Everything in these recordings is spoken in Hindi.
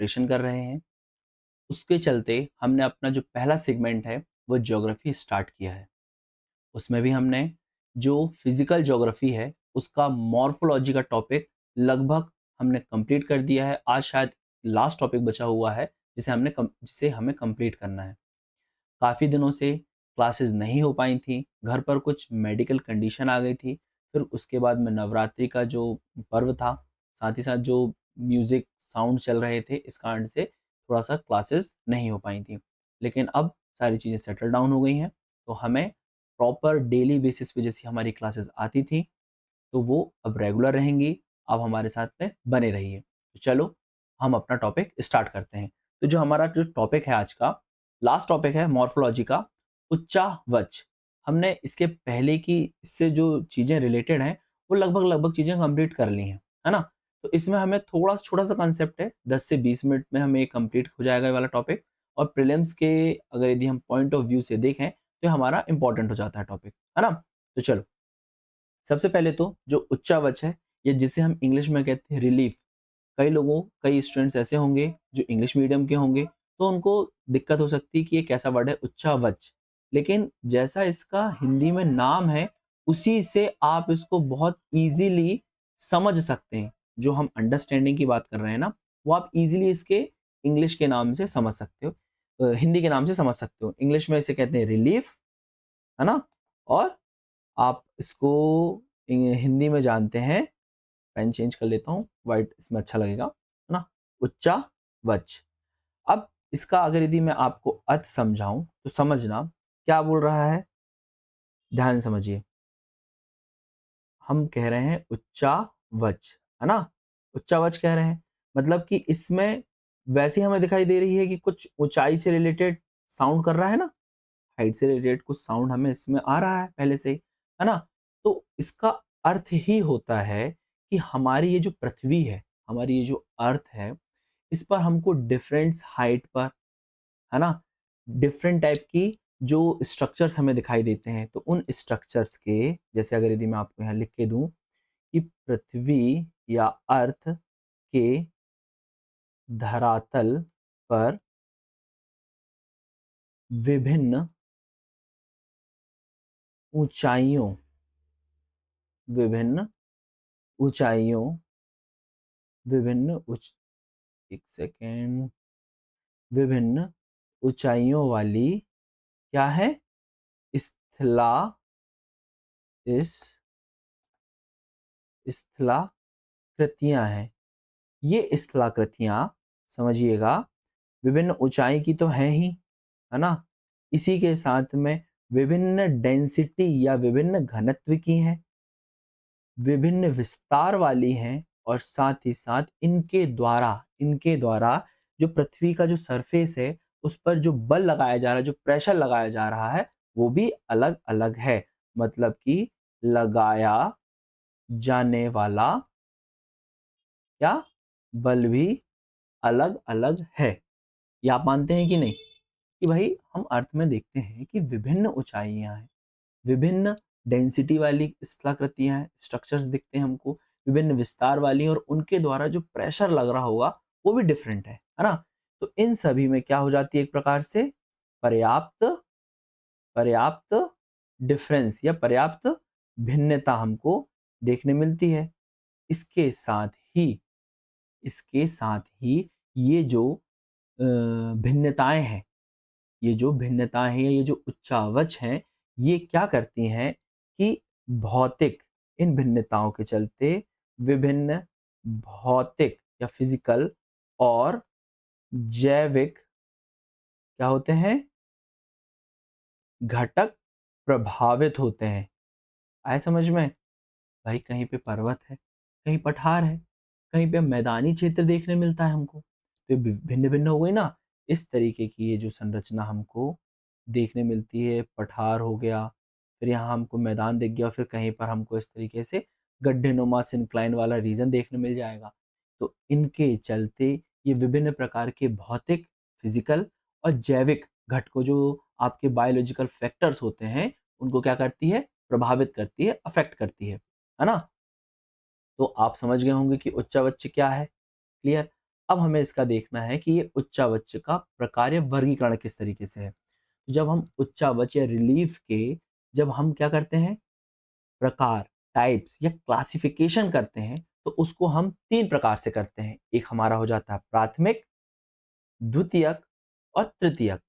प्रिपरेशन कर रहे हैं। उसके चलते हमने अपना जो पहला सेगमेंट है वो ज्योग्राफी स्टार्ट किया है। उसमें भी हमने जो फिजिकल ज्योग्राफी है उसका मॉर्फोलॉजी का टॉपिक लगभग हमने कंप्लीट कर दिया है। आज शायद लास्ट टॉपिक बचा हुआ है जिसे हमें कंप्लीट करना है। काफ़ी दिनों से क्लासेस नहीं हो पाई थी, घर पर कुछ मेडिकल कंडीशन आ गई थी। फिर उसके बाद में नवरात्रि का जो पर्व था, साथ ही साथ जो म्यूज़िक साउंड चल रहे थे, इस कारण से थोड़ा-सा क्लासेस नहीं हो पाई थी। लेकिन अब सारी चीज़ें सेटल डाउन हो गई हैं, तो हमें प्रॉपर डेली बेसिस पे जैसी हमारी क्लासेस आती थी, तो वो अब रेगुलर रहेंगी। आप हमारे साथ में बने रहिए। तो चलो, हम अपना टॉपिक स्टार्ट करते हैं। तो जो हमारा जो टॉपिक है आज का, लास्ट टॉपिक है मॉर्फोलॉजी का, उच्चावच। हमने इसके पहले की इससे जो चीज़ें रिलेटेड हैं, वो लगभग-लगभग चीज़ें कंप्लीट कर ली हैं, है ना? तो इसमें हमें थोड़ा छोटा-सा कांसेप्ट है, 10 से 20 मिनट में हमें ये कंप्लीट हो जाएगा ये वाला टॉपिक। और प्रीलिम्स के अगर यदि हम पॉइंट ऑफ व्यू से देखें, तो हमारा इम्पोर्टेंट हो जाता है टॉपिक, है ना? तो चलो, सबसे पहले तो जो उच्चावच है, या जिसे हम इंग्लिश में कहते हैं रिलीफ। कई स्टूडेंट्स ऐसे होंगे जो इंग्लिश मीडियम के होंगे, तो उनको दिक्कत हो सकती है कि ये कैसा वर्ड है उच्चावच। लेकिन जैसा इसका हिंदी में नाम है, उसी से आप इसको बहुत ईज़िली समझ सकते हैं। जो हम अंडरस्टैंडिंग की बात कर रहे हैं ना, वो आप ईज़िली इसके इंग्लिश के नाम से समझ सकते हो, हिंदी के नाम से समझ सकते हो। इंग्लिश में इसे कहते हैं रिलीफ, है ना? और आप इसको हिंदी में जानते हैं, पेन चेंज कर लेता हूँ, व्हाइट इसमें अच्छा लगेगा, है ना? उच्चावच। अब इसका अगर यदि मैं आपको अर्थ समझाऊँ, तो समझना क्या बोल रहा है? ध्यान से समझिए। हम कह रहे हैं उच्चावच, है ना? उच्चावच कह रहे हैं, मतलब कि इसमें वैसे हमें दिखाई दे रही है कि कुछ ऊँचाई से रिलेटेड साउंड कर रहा है ना? हाइट से रिलेटेड कुछ साउंड हमें इसमें आ रहा है पहले से ही, है ना? तो इसका अर्थ ही होता है कि हमारी ये जो पृथ्वी है, हमारी ये जो अर्थ है, इस पर हमको डिफरेंट हाइट पर, है ना? डिफरेंट टाइप की जो स्ट्रक्चर्स हमें दिखाई देते हैं, तो उन स्ट्रक्चर्स के जैसे अगर यदि मैं आपको यहाँ लिख के दूँ कि पृथ्वी या अर्थ के धरातल पर विभिन्न ऊँचाइयों विभिन्न ऊँचाइयों विभिन्न उच एक सेकेंड विभिन्न ऊंचाइयों वाली क्या है? स्थला इस स्थलाकृतियां हैं। ये स्थलाकृतियां, समझिएगा, विभिन्न ऊंचाई की तो हैं ही, है ना? इसी के साथ में विभिन्न डेंसिटी या विभिन्न घनत्व की हैं, विभिन्न विस्तार वाली हैं, और साथ ही साथ इनके द्वारा जो पृथ्वी का जो सरफेस है, उस पर जो बल लगाया जा रहा है, जो प्रेशर लगाया जा रहा है, वो भी अलग-अलग है। मतलब कि लगाया जाने वाला क्या बल भी अलग-अलग है। ये आप मानते हैं कि नहीं? कि भाई हम अर्थ में देखते हैं कि विभिन्न ऊंचाइयां हैं, विभिन्न डेंसिटी वाली स्थलाकृतियां हैं, स्ट्रक्चर्स दिखते हैं हमको, विभिन्न विस्तार वाली, और उनके द्वारा जो प्रेशर लग रहा होगा वो भी डिफरेंट है ना? तो इन सभी में क्या हो जाती है, एक प्रकार से पर्याप्त पर्याप्त डिफरेंस या पर्याप्त भिन्नता हमको देखने मिलती है। इसके साथ ही इसके साथ ही ये जो भिन्नताएं हैं, ये जो उच्चावच हैं, ये क्या करती हैं कि भौतिक इन भिन्नताओं के चलते विभिन्न भौतिक या फिजिकल और जैविक क्या होते हैं? घटक प्रभावित होते हैं। आए समझ में? भाई कहीं पे पर्वत है, कहीं पठार है, कहीं पे मैदानी क्षेत्र देखने मिलता है हमको। तो भिन्न-भिन्न हो गई ना? इस तरीके की ये जो संरचना हमको देखने मिलती है, पठार हो गया, फिर यहाँ हमको मैदान दिख गया, फिर कहीं पर हमको इस तरीके से गड्ढे-नुमा सिंक्लाइन वाला रीजन देखने मिल जाएगा। तो इनके चलते ये विभिन्न प्रकार के भौतिक, फिजिकल और जैविक घटकों, जो आपके बायोलॉजिकल फैक्टर्स होते हैं, उनको क्या करती है? प्रभावित करती है, अफेक्ट करती है ना? तो आप समझ गए होंगे कि उच्चावच क्या है, क्लियर? अब हमें इसका देखना है कि ये उच्चावच का प्रकार या वर्गीकरण किस तरीके से है। तो जब हम उच्चावच या रिलीफ के जब हम क्या करते हैं, प्रकार, टाइप्स या क्लासिफिकेशन करते हैं, तो उसको हम 3 प्रकार से करते हैं। एक हमारा हो जाता है प्राथमिक, द्वितीयक और तृतीयक।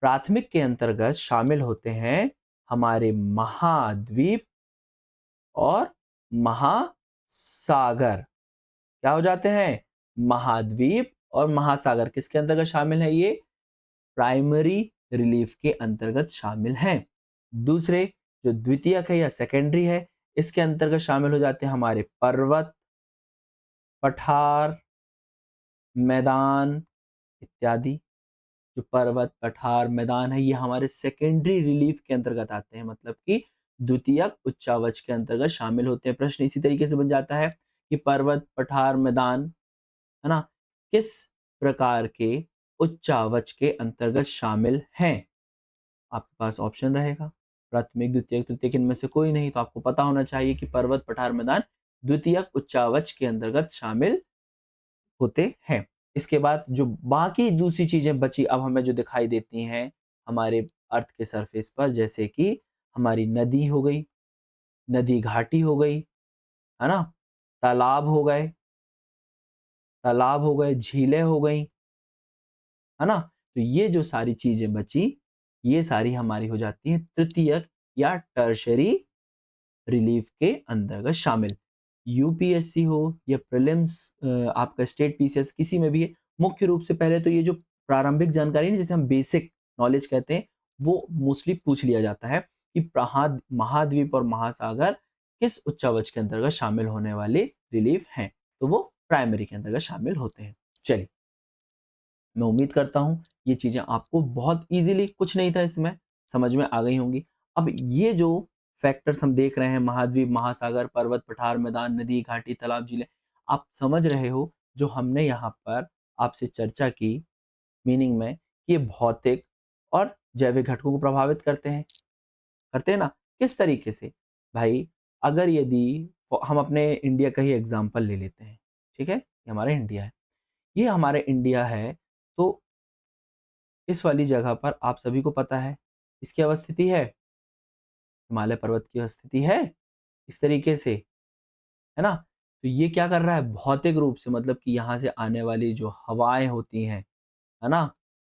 प्राथमिक के अंतर्गत शामिल होते हैं हमारे महाद्वीप और महासागर। क्या हो जाते हैं? महाद्वीप और महासागर किसके अंतर्गत शामिल है? ये प्राइमरी रिलीफ के अंतर्गत शामिल हैं। दूसरे जो द्वितीयक है या सेकेंडरी है, इसके अंतर्गत शामिल हो जाते हैं हमारे पर्वत, पठार, मैदान इत्यादि। जो पर्वत, पठार, मैदान है, ये हमारे सेकेंडरी रिलीफ के अंतर्गत आते हैं, मतलब कि द्वितीयक उच्चावच के अंतर्गत शामिल होते हैं। प्रश्न इसी तरीके से बन जाता है कि पर्वत, पठार, मैदान, है ना, किस प्रकार के उच्चावच के अंतर्गत शामिल हैं? आपके पास ऑप्शन रहेगा प्राथमिक, द्वितीयक, तृतीयक, इनमें से कोई नहीं। तो आपको पता होना चाहिए कि पर्वत, पठार, मैदान द्वितीयक उच्चावच के अंतर्गत शामिल होते हैं। इसके बाद जो बाकी दूसरी चीजें बची अब हमें जो दिखाई देती हैं हमारे अर्थ के सरफेस पर, जैसे कि हमारी नदी हो गई, नदी घाटी हो गई, है ना, तालाब हो गए, झीलें हो गई, है ना। तो ये जो सारी चीजें बची, ये सारी हमारी हो जाती हैं तृतीयक या टर्शरी रिलीफ के अंतर्गत शामिल। यूपीएससी हो या प्रीलिम्स, आपका स्टेट पीसीएस, किसी में भी है, मुख्य रूप से पहले तो ये जो प्रारंभिक जानकारी है जिसे हम बेसिक नॉलेज कहते हैं, वो मोस्टली पूछ लिया जाता है कि महाद्वीप और महासागर किस उच्चावच के अंतर्गत शामिल होने वाले रिलीफ हैं। तो वो प्राइमरी के अंतर्गत शामिल होते हैं। चलिए, मैं उम्मीद करता हूँ ये चीजें आपको बहुत इजीली, कुछ नहीं था इसमें, समझ में आ गई होंगी। अब ये जो फैक्टर्स हम देख रहे हैं, महाद्वीप, महासागर, पर्वत, पठार, मैदान, नदी, घाटी, तालाब, झीलें, आप समझ रहे हो जो हमने यहाँ पर आपसे चर्चा की मीनिंग में, कि ये भौतिक और जैविक घटकों को प्रभावित करते हैं ना। किस तरीके से? भाई, अगर यदि हम अपने इंडिया का ही एग्जाम्पल ले लेते हैं, ठीक है, ये हमारा इंडिया है, ये हमारे इंडिया है, तो इस वाली जगह पर आप सभी को पता है इसकी अवस्थिति है, हिमालय पर्वत की अवस्थिति है इस तरीके से, है ना। तो ये क्या कर रहा है भौतिक रूप से, मतलब कि यहाँ से आने वाली जो हवाएं होती हैं, है ना,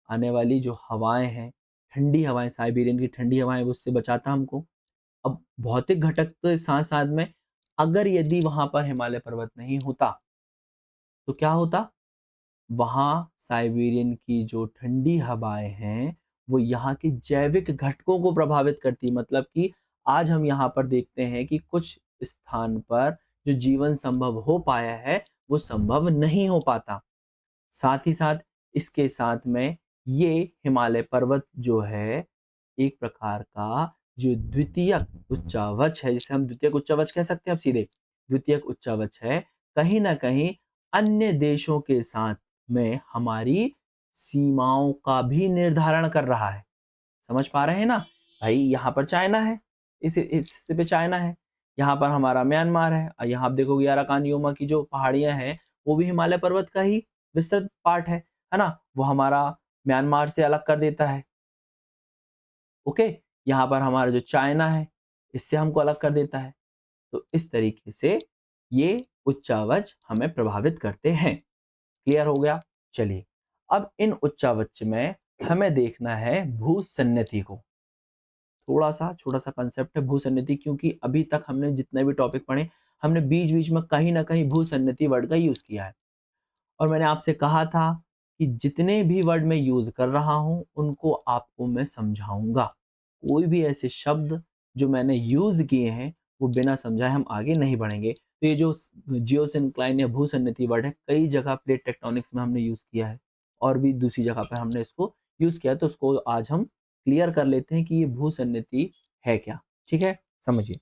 आने वाली जो हवाएं हैं, ठंडी हवाएं, साइबेरियन की ठंडी हवाएं, वो उससे बचाता हमको। अब भौतिक घटक के साथ साथ में, अगर यदि वहां पर हिमालय पर्वत नहीं होता तो क्या होता? वहाँ साइबेरियन की जो ठंडी हवाएं हैं, वो यहाँ के जैविक घटकों को प्रभावित करती है। मतलब कि आज हम यहाँ पर देखते हैं कि कुछ स्थान पर जो जीवन संभव हो पाया है, वो संभव नहीं हो पाता। साथ ही साथ इसके साथ में ये हिमालय पर्वत जो है, एक प्रकार का जो द्वितीयक उच्चावच है, जिसे हम द्वितीयक उच्चावच कह सकते हैं अब सीधे, द्वितीयक उच्चावच है, कहीं ना कहीं अन्य देशों के साथ में हमारी सीमाओं का भी निर्धारण कर रहा है। समझ पा रहे हैं ना भाई? यहाँ पर चाइना है, इस हिस्से पे चाइना है, यहाँ पर हमारा म्यांमार है, और यहाँ आप देखोगे अराकान योमा की जो पहाड़ियां हैं, वो भी हिमालय पर्वत का ही विस्तृत पार्ट है ना। वो हमारा म्यांमार से अलग कर देता है। ओके, यहाँ पर हमारा जो चाइना है, इससे हमको अलग कर देता है। तो इस तरीके से ये उच्चावच हमें प्रभावित करते हैं। क्लियर हो गया? चलिए, अब इन उच्चावच में हमें देखना है भूसन्नति को। थोड़ा सा छोटा सा कंसेप्ट है भूसन्नति, क्योंकि अभी तक हमने जितने भी टॉपिक पढ़े, हमने बीच बीच में कहीं ना कहीं भूसन्नति वर्ड का यूज किया है। और मैंने आपसे कहा था कि जितने भी वर्ड मैं यूज कर रहा हूं, उनको आपको मैं समझाऊंगा। कोई भी ऐसे शब्द जो मैंने यूज किए हैं, वो बिना समझाए हम आगे नहीं बढ़ेंगे। तो ये जो जियोसिंक्लाइन या भूसन्नति वर्ड है, कई जगह प्लेट टेक्टोनिक्स में हमने यूज किया है, और भी दूसरी जगह पर हमने इसको यूज किया है। तो उसको आज हम क्लियर कर लेते हैं कि ये भूसन्नति है क्या। ठीक है, समझिए।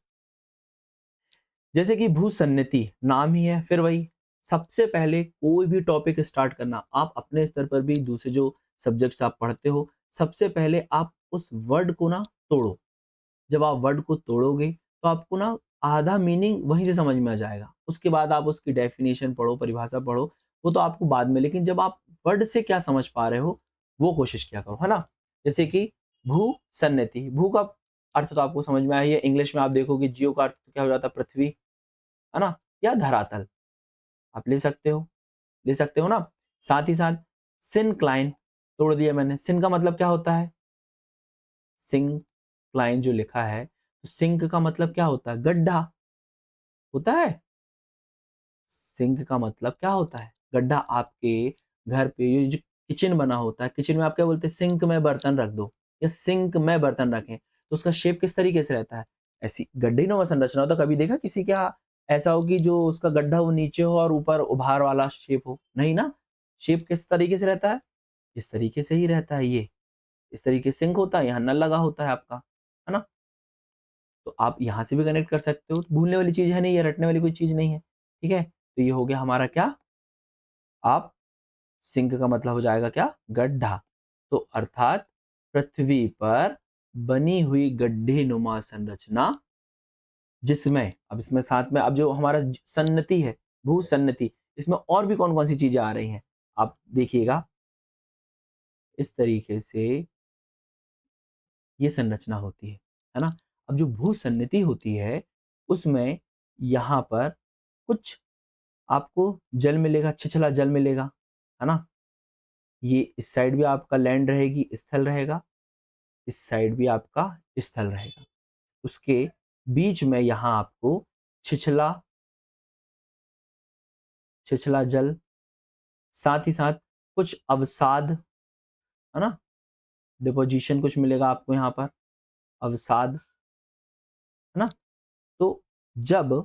जैसे कि भूसन्नति नाम ही है, फिर वही, सबसे पहले कोई भी टॉपिक स्टार्ट करना, आप अपने स्तर पर भी दूसरे जो सब्जेक्ट्स आप पढ़ते हो, सबसे पहले आप उस वर्ड को ना तोड़ो। जब आप वर्ड को तोड़ोगे तो आपको ना आधा मीनिंग वहीं से समझ में आ जाएगा। उसके बाद आप उसकी डेफिनेशन पढ़ो, परिभाषा पढ़ो, वो तो आपको बाद में, लेकिन जब आप वर्ड से क्या समझ पा रहे हो वो कोशिश किया करो, है ना? जैसे कि भू सन्नति, भू का अर्थ तो आपको समझ में आया ही है। इंग्लिश में आप देखोगे जियो का अर्थ क्या हो जाता है? पृथ्वी, है ना? या धरातल, आप ले सकते हो ना? साथ ही साथ सिनक्लाइन तोड़ दिया मैंने। सिन का मतलब क्या होता है? सिंक्लाइन जो लिखा है, तो सिंक का मतलब क्या होता है? गड्ढा होता है। सिंक का मतलब क्या होता है? गड्ढा। आपके घर पे ये जो किचन बना होता है, किचन में आप क्या बोलते हैं? सिंक में बर्तन रख दो या सिंक में बर्तन रखें, तो उसका शेप किस तरीके से रहता है? ऐसी गड्ढीनुमा संरचना होता है। कभी देखा किसी के यहाँ ऐसा हो कि जो उसका गड्ढा वो नीचे हो और ऊपर उभार वाला शेप हो? नहीं ना। शेप किस तरीके से रहता है? इस तरीके से ही रहता है ये। इस तरीके से सिंक होता है, यहाँ नल लगा होता है आपका, है ना? तो आप यहाँ से भी कनेक्ट कर सकते हो। भूलने वाली चीज है नहीं, या रटने वाली कोई चीज नहीं है। ठीक है, तो ये हो गया हमारा क्या? आप सिंक का मतलब हो जाएगा क्या? गड्ढा। तो अर्थात पृथ्वी पर बनी हुई गड्ढे नुमा संरचना, जिसमें अब इसमें साथ में अब जो हमारा सन्नति है, भू सन्नति, इसमें और भी कौन कौन सी चीजें आ रही हैं आप देखिएगा। इस तरीके से ये संरचना होती है ना? अब जो भू सन्नति होती है उसमें यहाँ पर कुछ आपको जल मिलेगा, छिछला जल मिलेगा, है ना? ये इस साइड भी आपका लैंड रहेगी, स्थल रहेगा, इस साइड भी आपका स्थल रहेगा। उसके बीच में यहाँ आपको छिछला छिछला जल, साथ ही साथ कुछ अवसाद, है ना? डिपोजिशन कुछ मिलेगा आपको यहाँ पर, अवसाद, है ना? तो जब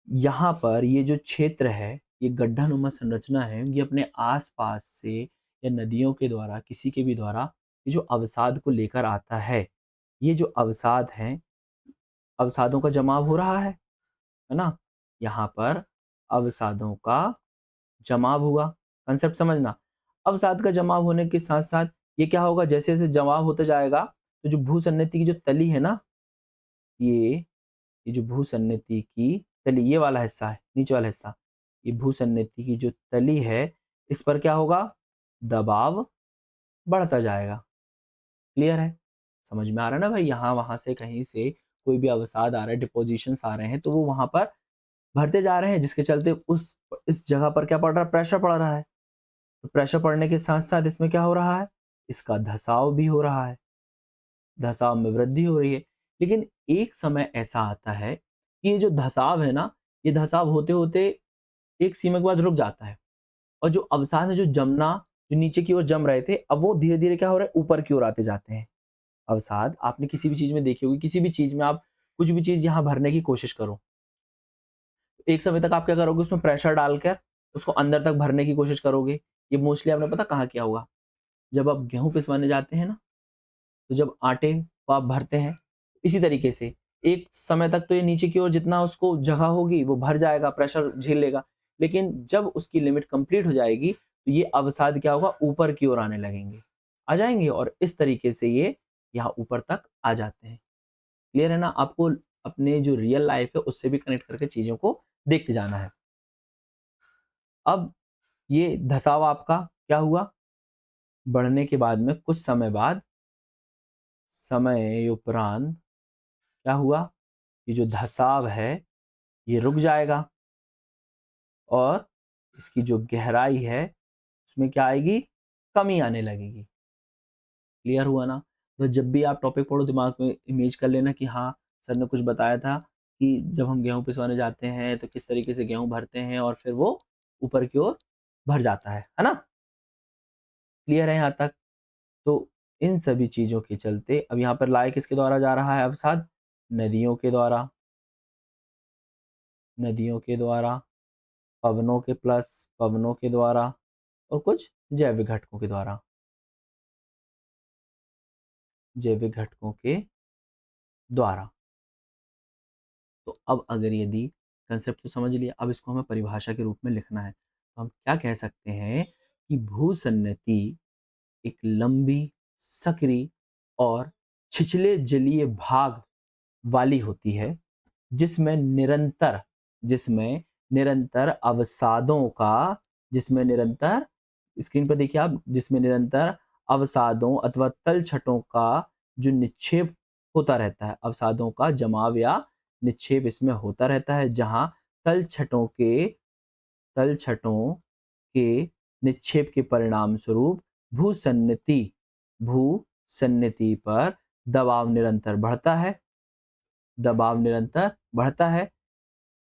यहाँ पर ये जो क्षेत्र है, ये गड्ढानुमा संरचना है, ये अपने आसपास से या नदियों के द्वारा, किसी के भी द्वारा ये जो अवसाद को लेकर आता है, ये जो अवसाद हैं, अवसादों का जमाव हो रहा है ना? यहाँ पर अवसादों का जमाव हुआ। कंसेप्ट समझना। अवसाद का जमाव होने के साथ साथ ये क्या होगा? जैसे जैसे जमाव होते जाएगा, तो जो भूसन्नति की जो तली है ना, ये ये जो भूसन्नति की तली, ये वाला हिस्सा है, नीचे वाला हिस्सा, ये भूसन्नति की जो तली है, इस पर क्या होगा? दबाव बढ़ता जाएगा। क्लियर है? समझ में आ रहा है ना भाई? यहाँ वहां से कहीं से कोई भी अवसाद आ रहा है, डिपोजिशंस आ रहे हैं, तो वो वहां पर भरते जा रहे हैं, जिसके चलते उस इस जगह पर क्या पड़ रहा है? प्रेशर पड़ रहा है। तो प्रेशर पड़ने के साथ साथ इसमें क्या हो रहा है? इसका धसाव भी हो रहा है, धसाव में वृद्धि हो रही है। लेकिन एक समय ऐसा आता है कि ये जो धसाव है ना, ये धसाव होते होते एक सीमा के बाद रुक जाता है, और जो अवसाद है, जो जमना, जो नीचे की ओर जम रहे थे, अब वो धीरे धीरे क्या हो रहा है? ऊपर की ओर आते जाते हैं। अवसाद आपने किसी भी चीज में देखी होगी, किसी भी चीज में आप कुछ भी चीज यहाँ भरने की कोशिश करो, एक समय तक आप क्या करोगे? उसमें प्रेशर डालकर उसको अंदर तक भरने की कोशिश करोगे। ये मोस्टली आपने पता कहाँ किया होगा? जब आप गेहूं पिसवाने जाते हैं ना, तो जब आटे को आप भरते हैं, इसी तरीके से एक समय तक तो ये नीचे की ओर जितना उसको जगह होगी वो भर जाएगा, प्रेशर झेल लेगा। लेकिन जब उसकी लिमिट कंप्लीट हो जाएगी, तो ये अवसाद क्या होगा? ऊपर की ओर आने लगेंगे, आ जाएंगे, और इस तरीके से ये यहाँ ऊपर तक आ जाते हैं। क्लियर है ना? आपको अपने जो रियल लाइफ है उससे भी कनेक्ट करके चीजों को देखते जाना है। अब ये धसाव आपका क्या हुआ? बढ़ने के बाद में कुछ समय बाद, समय उपरांत क्या हुआ? ये जो धसाव है ये रुक जाएगा, और इसकी जो गहराई है उसमें क्या आएगी? कमी आने लगेगी। क्लियर हुआ ना? तो जब भी आप टॉपिक पढ़ो, दिमाग में इमेज कर लेना कि हाँ, सर ने कुछ बताया था कि जब हम गेहूं पिसवाने जाते हैं तो किस तरीके से गेहूं भरते हैं, और फिर वो ऊपर की ओर भर जाता है ना? क्लियर है यहाँ तक? तो इन सभी चीजों के चलते अब यहाँ पर लाए किसके द्वारा जा रहा है अवसाद? नदियों के द्वारा, नदियों के द्वारा, पवनों के प्लस पवनों के द्वारा, और कुछ जैविक घटकों के द्वारा, जैविक घटकों के द्वारा। तो अब अगर यदि कंसेप्ट तो समझ लिया, अब इसको हमें परिभाषा के रूप में लिखना है, तो हम क्या कह सकते हैं कि भूसन्नति एक लंबी, सक्रिय और छिछले जलीय भाग वाली होती है, जिसमें निरंतर जिसमें निरंतर अवसादों का जिसमें निरंतर, स्क्रीन पर देखिए आप, जिसमें निरंतर अवसादों अथवा तलछटों का जो निक्षेप होता रहता है, अवसादों का जमाव या निक्षेप इसमें होता रहता है, जहां तलछटों के तलछटों के निक्षेप के परिणाम स्वरूप भूसन्निधि भूसन्निधि पर दबाव निरंतर बढ़ता है, दबाव निरंतर बढ़ता है,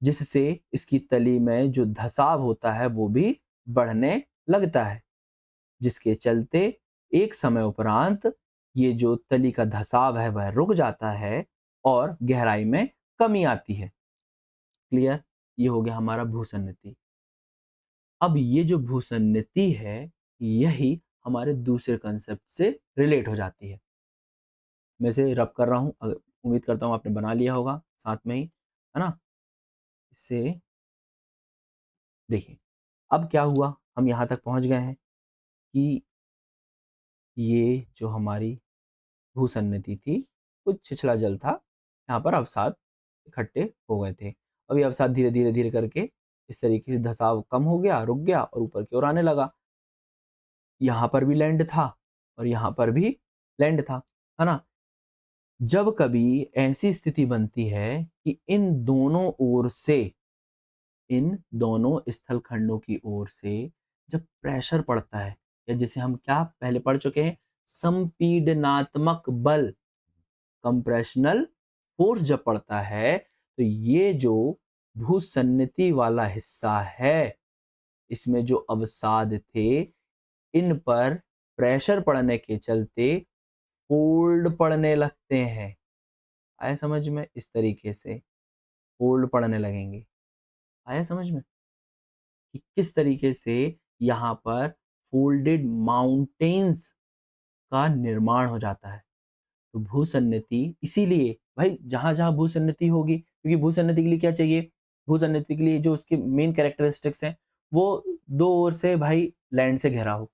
जिससे इसकी तली में जो धसाव होता है वो भी बढ़ने लगता है, जिसके चलते एक समय उपरांत ये जो तली का धसाव है वह रुक जाता है और गहराई में कमी आती है। क्लियर? ये हो गया हमारा भूसन्निधि। अब ये जो भूसन्निधि है, यही हमारे दूसरे कंसेप्ट से रिलेट हो जाती है। मैं इसे रब कर रहा हूँ, उम्मीद करता हूँ आपने बना लिया होगा साथ में ही, है ना? इसे देखिए, अब क्या हुआ, हम यहाँ तक पहुँच गए हैं कि ये जो हमारी भूसन्निधि थी, कुछ छिछला जल था, यहाँ पर अवसाद इकट्ठे हो गए थे। अब ये अवसाद धीरे धीरे धीरे करके इस तरीके से धसाव कम हो गया, रुक गया और ऊपर की ओर आने लगा। यहाँ पर भी लैंड था और यहाँ पर भी लैंड था, है ना? जब कभी ऐसी स्थिति बनती है कि इन दोनों स्थल खंडों की ओर से जब प्रेशर पड़ता है, या जिसे हम क्या पहले पढ़ चुके हैं, संपीडनात्मक बल, कंप्रेशनल फोर्स जब पड़ता है, तो ये जो भूसन्निधि वाला हिस्सा है, इसमें जो अवसाद थे, इन पर प्रेशर पड़ने के चलते फोल्ड पड़ने लगते हैं। आया समझ में? इस तरीके से फोल्ड पड़ने लगेंगे। आया समझ में कि किस तरीके से यहाँ पर फोल्डेड माउंटेन्स का निर्माण हो जाता है। तो भूसन्निधि, इसीलिए भाई जहां जहां भूसन्निधि होगी, क्योंकि भूसन्निधि के लिए क्या चाहिए, भूसन्निधि के लिए जो उसके मेन कैरेक्टरिस्टिक्स हैं, वो दो ओर से भाई लैंड से घिरा हो,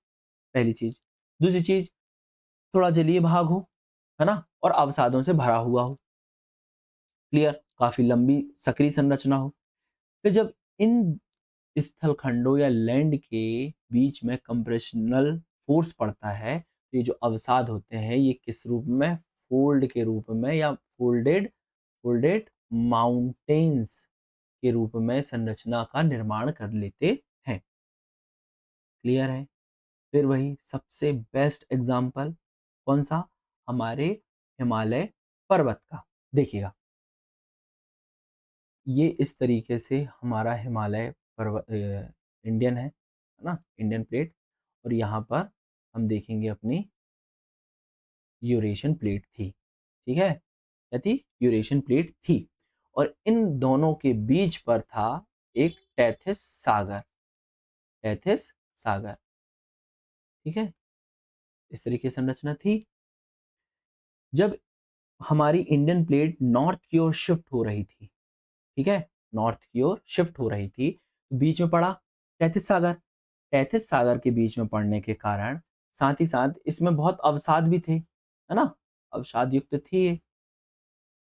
पहली चीज। दूसरी चीज, थोड़ा जलीय भाग हो, है ना, और अवसादों से भरा हुआ हो। क्लियर? काफी लंबी सक्रिय संरचना हो। फिर जब इन स्थल खंडों या लैंड के बीच में कंप्रेशनल फोर्स पड़ता है, तो ये जो अवसाद होते हैं ये किस रूप में, फोल्ड के रूप में, या फोल्डेड फोल्डेड माउंटेन्स के रूप में संरचना का निर्माण कर लेते हैं। क्लियर है? फिर वही सबसे बेस्ट एग्जाम्पल कौन सा, हमारे हिमालय पर्वत का। देखिएगा, ये इस तरीके से हमारा हिमालय पर्वत इंडियन है ना, इंडियन प्लेट। और यहाँ पर हम देखेंगे अपनी यूरेशियन प्लेट थी। ठीक है? क्या थी? यूरेशियन प्लेट थी। और इन दोनों के बीच पर था एक टेथिस सागर, टेथिस सागर। ठीक है? इस तरीके से संरचना थी। जब हमारी इंडियन प्लेट नॉर्थ की ओर शिफ्ट हो रही थी, ठीक है, नॉर्थ की ओर शिफ्ट हो रही थी, तो बीच में पड़ा तैतीस सागर। तैतीस सागर के बीच में पड़ने के कारण साथ ही साथ इसमें बहुत अवसाद भी थे, है ना, अवसाद युक्त थी ये,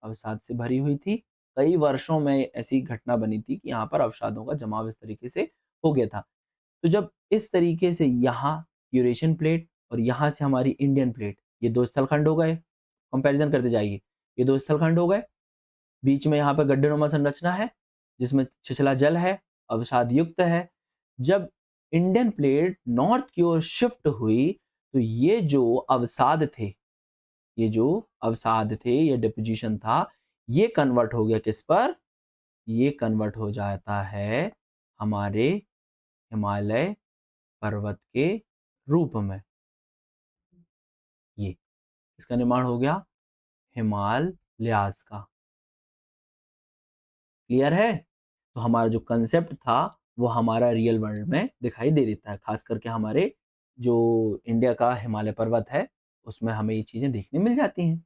अवसाद से भरी हुई थी। कई वर्षों में ऐसी घटना बनी थी कि यहाँ पर अवसादों का जमाव इस तरीके से हो गया था। तो जब इस तरीके से यहाँ यूरेशियन प्लेट और यहाँ से हमारी इंडियन प्लेट, ये दो स्थलखंड हो गए, कंपैरिजन करते जाइए, ये दो स्थलखंड हो गए, बीच में यहाँ पर गड्ढेनुमा संरचना है जिसमें छिछला जल है, अवसाद युक्त है। जब इंडियन प्लेट नॉर्थ की ओर शिफ्ट हुई, तो ये जो अवसाद थे, ये जो अवसाद थे, ये डिपोजिशन था, ये कन्वर्ट हो गया किस पर, ये कन्वर्ट हो जाता है हमारे हिमालय पर्वत के रूप में। ये इसका निर्माण हो गया हिमालयास का। क्लियर है? तो हमारा जो कंसेप्ट था वो हमारा रियल वर्ल्ड में दिखाई दे देता है, खास करके हमारे जो इंडिया का हिमालय पर्वत है उसमें हमें ये चीजें देखने मिल जाती हैं।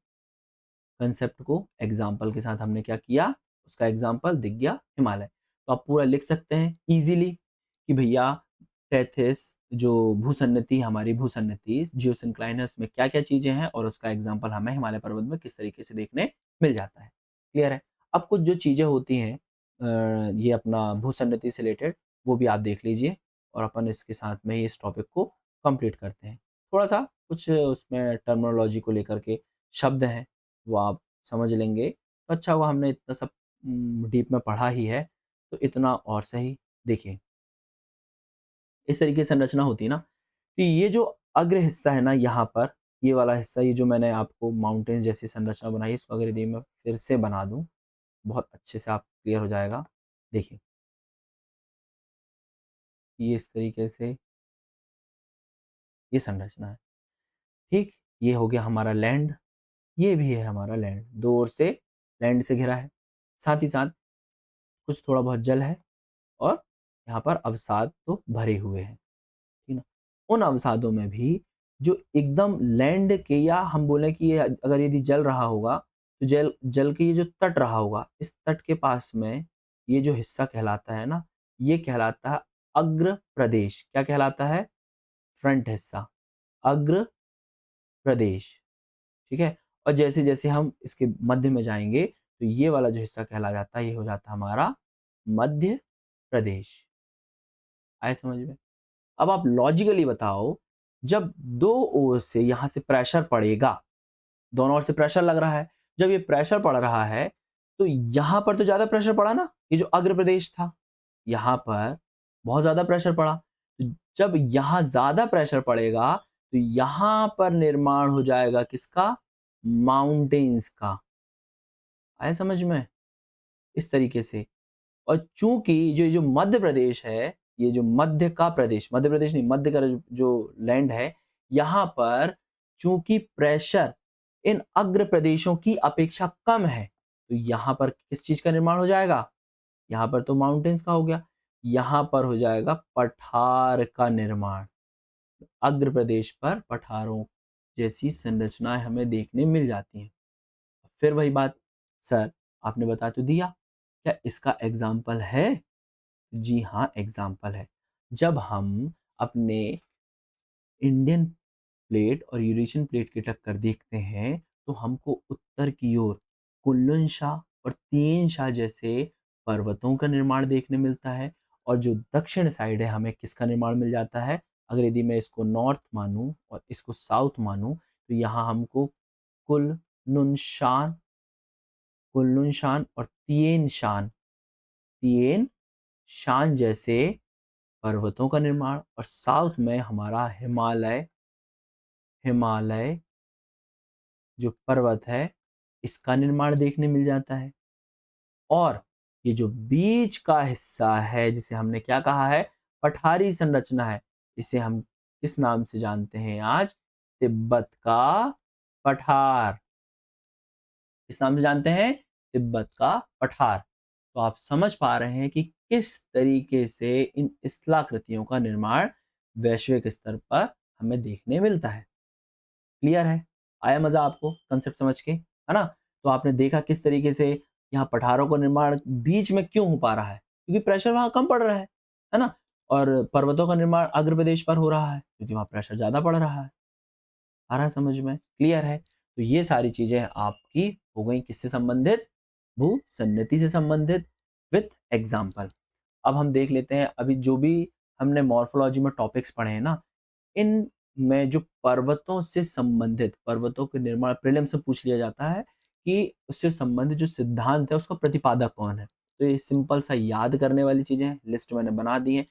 कंसेप्ट को एग्जाम्पल के साथ हमने क्या किया, उसका एग्जाम्पल दिख गया हिमालय। तो आप पूरा लिख सकते हैं इजीली कि भैया टेथिस जो भूसन्नति, हमारी भूसन्नति जियोसिंक्लाइन है, उसमें क्या क्या चीजें हैं और उसका एग्जाम्पल हमें हिमालय पर्वत में किस तरीके से देखने मिल जाता है। क्लियर है? अब कुछ जो चीजें होती हैं ये अपना भूसन्नति से रिलेटेड, वो भी आप देख लीजिए और अपन इसके साथ में ही इस टॉपिक को कंप्लीट करते हैं। थोड़ा-सा कुछ उसमें टर्मिनोलॉजी को लेकर के शब्द हैं, वो आप समझ लेंगे, तो अच्छा हुआ हमने इतना सब डीप में पढ़ा ही है, तो इतना और सही। देखिए, इस तरीके से संरचना होती है ना, कि ये जो अग्र हिस्सा है ना यहाँ पर, ये वाला हिस्सा, ये जो मैंने आपको माउंटेन्स जैसी संरचना बनाई है, इसको अगर यदि मैं फिर से बना दूँ, बहुत अच्छे से आप क्लियर हो जाएगा। देखिए, ये इस तरीके से ये संरचना है, ठीक? ये हो गया हमारा लैंड, ये भी है हमारा लैंड, 2 ओर से लैंड से घिरा है। साथ ही साथ कुछ थोड़ा बहुत जल है और यहाँ पर अवसाद तो भरे हुए हैं, ठीक ना? उन अवसादों में भी जो एकदम लैंड के, या हम बोलें कि ये अगर यदि जल रहा होगा, तो जल जल के ये जो तट रहा होगा, इस तट के पास में ये जो हिस्सा कहलाता है ना, ये कहलाता है अग्र प्रदेश। क्या कहलाता है? फ्रंट हिस्सा, अग्र प्रदेश, ठीक है? और जैसे-जैसे हम इसके मध्य में जाएँगे, तो ये वाला जो हिस्सा कहला जाता है, ये हो जाता है हमारा मध्य प्रदेश। आया समझ में? अब आप लॉजिकली बताओ, जब 2 ओर से यहाँ से प्रेशर पड़ेगा, दोनों ओर से प्रेशर लग रहा है, जब ये प्रेशर पड़ रहा है, तो यहाँ पर तो ज़्यादा प्रेशर पड़ा ना, ये जो अग्र प्रदेश था, यहाँ पर बहुत ज़्यादा प्रेशर पड़ा। तो जब यहाँ ज़्यादा प्रेशर पड़ेगा, तो यहाँ पर निर्माण हो जाएगा किसका? माउंटेन्स का। आया समझ में? इस तरीके से। और चूँकि जो मध्य प्रदेश है, ये जो मध्य का प्रदेश, मध्य प्रदेश नहीं, मध्य का जो लैंड है, यहाँ पर चूँकि प्रेशर इन अग्र प्रदेशों की अपेक्षा कम है, तो यहाँ पर किस चीज़ का निर्माण हो जाएगा? यहाँ पर तो माउंटेन्स का हो गया, यहाँ पर हो जाएगा पठार का निर्माण। अग्र प्रदेश पर पठारों जैसी संरचनाएँ हमें देखने मिल जाती हैं। फिर वही बात, सर आपने बता तो दिया, क्या इसका एग्ज़ाम्पल है? जी हाँ, एग्ज़ाम्पल है। जब हम अपने इंडियन प्लेट और यूरेशियन प्लेट की टक्कर देखते हैं, तो हमको उत्तर की ओर कुनलुन शाह और तिएन शाह जैसे पर्वतों का निर्माण देखने मिलता है, और जो दक्षिण साइड है, हमें किसका निर्माण मिल जाता है? अगर यदि मैं इसको नॉर्थ मानूँ और इसको साउथ मानूँ, तो यहाँ हमको कुल-नुन-शान, कुन-लुन-शान और तिएन-शान, तिएन-शान जैसे पर्वतों का निर्माण, और साउथ में हमारा हिमालय, हिमालय जो पर्वत है, इसका निर्माण देखने मिल जाता है। और ये जो बीच का हिस्सा है, जिसे हमने क्या कहा है? पठारी संरचना है। इसे हम किस नाम से जानते हैं आज? तिब्बत का पठार। किस नाम से जानते हैं? तिब्बत का पठार। तो आप समझ पा रहे हैं कि किस तरीके से इन स्थलाकृतियों का निर्माण वैश्विक स्तर पर हमें देखने मिलता है। क्लियर है? आया मज़ा आपको कंसेप्ट समझ के, है ना? तो आपने देखा किस तरीके से यहाँ पठारों का निर्माण बीच में क्यों हो पा रहा है? क्योंकि प्रेशर वहाँ कम पड़ रहा है ना? और पर्वतों का निर्माण आंध्र प्रदेश पर हो रहा है, क्योंकि वहाँ प्रेशर ज़्यादा पड़ रहा है। आ रहा है समझ में? क्लियर है? तो ये सारी चीज़ें आपकी हो गई किससे संबंधित? भू-सन्नति से संबंधित विथ एग्ज़ाम्पल। अब हम देख लेते हैं, अभी जो भी हमने मॉर्फोलॉजी में टॉपिक्स पढ़े हैं ना, इन में जो पर्वतों से संबंधित, पर्वतों के निर्माण प्रीलिम्स से पूछ लिया जाता है कि उससे संबंधित जो सिद्धांत है, उसका प्रतिपादक कौन है? तो ये सिंपल सा याद करने वाली चीज़ें हैं, लिस्ट मैंने बना दी है।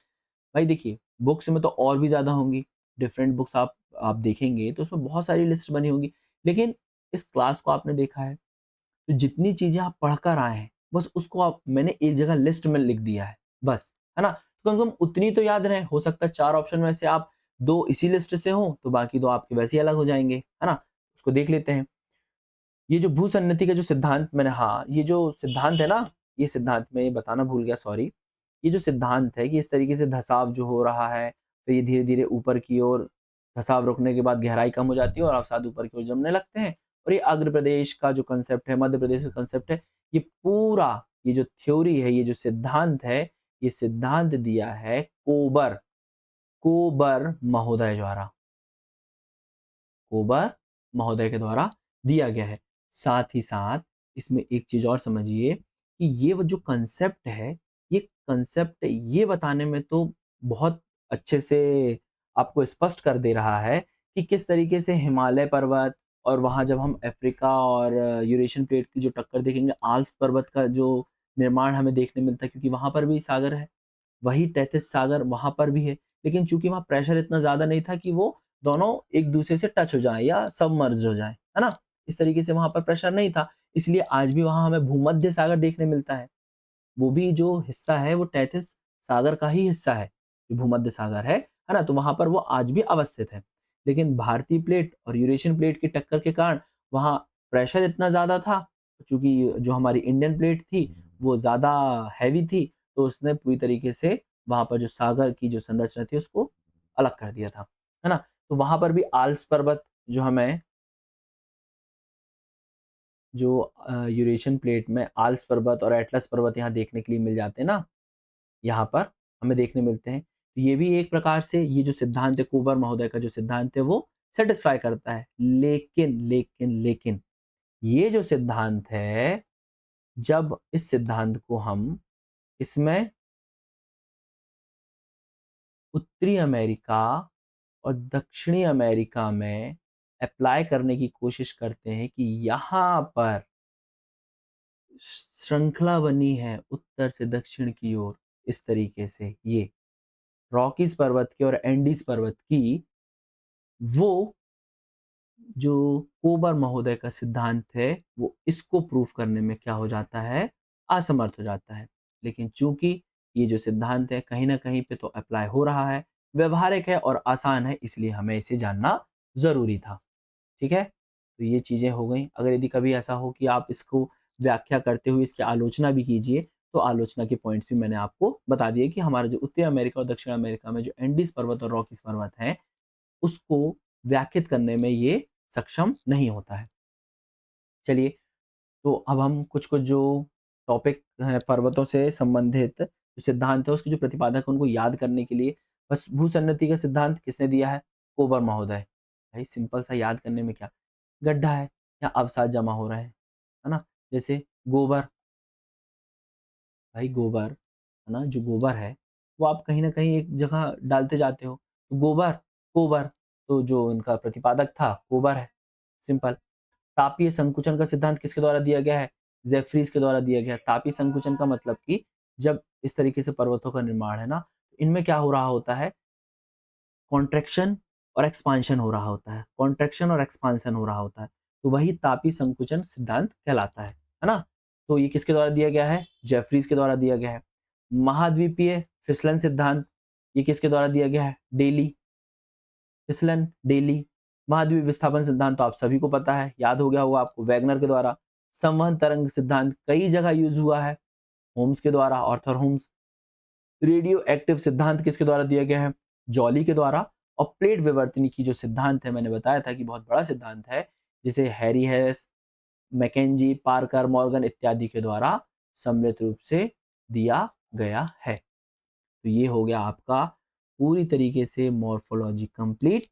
भाई देखिए, बुक्स में तो और भी ज़्यादा होंगी, डिफरेंट बुक्स आप देखेंगे तो उसमें बहुत सारी लिस्ट बनी होंगी, लेकिन इस क्लास को आपने देखा है, तो जितनी चीज़ें आप पढ़ कर आए हैं, बस उसको आप मैंने एक जगह लिस्ट में लिख दिया है, बस, है ना? तो कम से कम उतनी तो याद रहे, हो सकता है 4 ऑप्शन में से आप 2 इसी लिस्ट से हों, तो बाकी 2 आपके वैसे ही अलग हो जाएँगे, है ना? उसको देख लेते हैं। ये जो भू-सन्नति का जो सिद्धांत मैंने, हाँ, ये जो सिद्धांत है ना, ये सिद्धांत मैं ये बताना भूल गया, सॉरी। ये जो सिद्धांत है कि इस तरीके से धँसाव जो हो रहा है, फिर ये धीरे-धीरे ऊपर की ओर धँसाव रुकने के बाद गहराई कम हो जाती है और अवसाद ऊपर की ओर जमने लगते हैं। और ये आंध्र प्रदेश का जो कांसेप्ट है, मध्य प्रदेश का कांसेप्ट है, ये पूरा, ये जो थ्योरी है, ये जो सिद्धांत है, ये सिद्धांत दिया है कोबर, कोबर महोदय द्वारा। कोबर महोदय के द्वारा दिया गया है। साथ ही साथ इसमें एक चीज़ और समझिए कि ये वो जो कांसेप्ट है, ये कांसेप्ट ये बताने में तो बहुत अच्छे से आपको स्पष्ट कर दे रहा है कि किस तरीके से हिमालय पर्वत और वहाँ जब हम अफ्रीका और यूरेशियन प्लेट की जो टक्कर देखेंगे, आल्प्स पर्वत का जो निर्माण हमें देखने मिलता है, क्योंकि वहाँ पर भी सागर है। वही तैतीस सागर वहाँ पर भी है, लेकिन चूँकि वहाँ प्रेशर इतना ज़्यादा नहीं था कि वो दोनों एक-दूसरे से टच हो जाएँ या सबमर्ज हो जाएँ, है ना? इस तरीके से वहाँ पर प्रेशर नहीं था, इसलिए आज भी वहाँ हमें भूमध्य सागर देखने मिलता है। वो भी जो हिस्सा है वो तैतीस सागर का ही हिस्सा है, जो भूमध्य सागर है ना? तो वहाँ पर वो आज भी अवस्थित है। लेकिन भारतीय प्लेट और यूरेशियन प्लेट की टक्कर के कारण वहाँ प्रेशर इतना ज़्यादा था, चूँकि जो हमारी इंडियन प्लेट थी, वो ज़्यादा हैवी थी, तो उसने पूरी तरीके से वहाँ पर जो सागर की जो संरचना थी उसको अलग कर दिया था, है ना? तो वहाँ पर भी आल्प्स पर्वत जो हमें जो यूरेशियन प्लेट में आल्प्स पर्वत और एटलस पर्वत यहाँ देखने के लिए मिल जाते हैं ना, यहाँ पर हमें देखने मिलते हैं। तो ये भी एक प्रकार से ये जो सिद्धांत है कोबर महोदय का जो सिद्धांत है वो सैटिस्फाई करता है। लेकिन ये जो सिद्धांत है, जब इस सिद्धांत को हम इसमें उत्तरी अमेरिका और दक्षिणी अमेरिका में अप्लाई करने की कोशिश करते हैं कि यहाँ पर श्रृंखला बनी है उत्तर से दक्षिण की ओर, इस तरीके से ये रॉकीज पर्वत की और एंडीज पर्वत की, वो जो कोबर महोदय का सिद्धांत है वो इसको प्रूफ करने में क्या हो जाता है, असमर्थ हो जाता है। लेकिन चूंकि ये जो सिद्धांत है कहीं ना कहीं पे तो अप्लाई हो रहा है, व्यवहारिक है और आसान है, इसलिए हमें इसे जानना जरूरी था। ठीक है, तो ये चीजें हो गई। अगर यदि कभी ऐसा हो कि आप इसको व्याख्या करते हुए इसकी आलोचना भी कीजिए, तो आलोचना के पॉइंट्स भी मैंने आपको बता दिए कि हमारा जो उत्तरी अमेरिका और दक्षिण अमेरिका में जो एंडीज पर्वत और रॉकीज पर्वत हैं, उसको व्याख्यात करने में ये सक्षम नहीं होता है। चलिए, तो अब हम कुछ-कुछ जो टॉपिक हैं पर्वतों से संबंधित जो सिद्धांत है उसके जो प्रतिपादक है उनको याद करने के लिए, बस भूसन्नति का सिद्धांत किसने दिया है? कोबर महोदय। भाई सिंपल सा याद करने में क्या, गड्ढा है या अवसाद जमा हो रहे हैं, है ना? जैसे गोबर, भाई गोबर, है ना? जो गोबर है, वो आप कहीं न कहीं एक जगह डालते जाते हो, तो गोबर, कोबर, तो जो इनका प्रतिपादक था कोबर है, सिंपल। तापीय संकुचन का सिद्धांत किसके द्वारा दिया गया है? जेफ्रीज के द्वारा दिया गया है। तापीय संकुचन का मतलब कि जब इस तरीके से पर्वतों का निर्माण है ना, इनमें क्या हो रहा होता है, कॉन्ट्रैक्शन और एक्सपांशन हो रहा होता है, कॉन्ट्रैक्शन और एक्सपांशन हो रहा होता है। तो वही तापीय संकुचन सिद्धांत कहलाता है ना? तो ये किसके द्वारा दिया गया है? जेफरीज के द्वारा दिया गया है। महाद्वीपीय फिसलन सिद्धांत, ये किसके द्वारा दिया गया है? डेली, फिसलन, डेली। महाद्वीप विस्थापन सिद्धांत तो आप सभी को पता है, याद हो गया होगा आपको, वैगनर के द्वारा। संवहन तरंग सिद्धांत कई जगह यूज हुआ है, होम्स के द्वारा, ऑर्थर होम्स। रेडियो एक्टिव सिद्धांत किसके द्वारा दिया गया है? जॉली के द्वारा। और प्लेट विवर्तनी की जो सिद्धांत है, मैंने बताया था कि बहुत बड़ा सिद्धांत है, जिसे Harry Hayes, Mackenzie, Parker, Morgan इत्यादि के द्वारा सम्मिलित रूप से दिया गया है। तो ये हो गया आपका पूरी तरीके से मॉर्फोलॉजी कंप्लीट।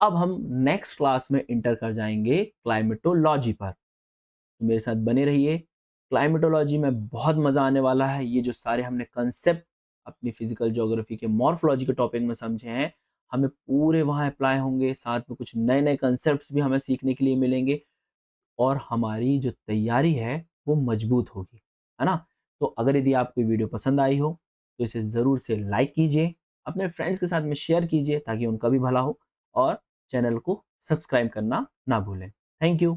अब हम नेक्स्ट क्लास में इंटर कर जाएंगे क्लाइमेटोलॉजी पर। तो मेरे साथ बने रहिए। क्लाइमेटोलॉजी में बहुत मजा आने वाला है। ये जो सारे हमने कंसेप्ट अपनी फिजिकल ज्योग्राफी के मॉर्फोलॉजी के टॉपिक में समझे हैं, हमें पूरे वहाँ अप्लाई होंगे। साथ में कुछ नए नए कंसेप्ट भी हमें सीखने के लिए मिलेंगे और हमारी जो तैयारी है वो मजबूत होगी, है ना? तो अगर यदि आपको वीडियो पसंद आई हो तो इसे ज़रूर से लाइक कीजिए, अपने फ्रेंड्स के साथ में शेयर कीजिए ताकि उनका भी भला हो, और चैनल को सब्सक्राइब करना ना भूलें। Thank you.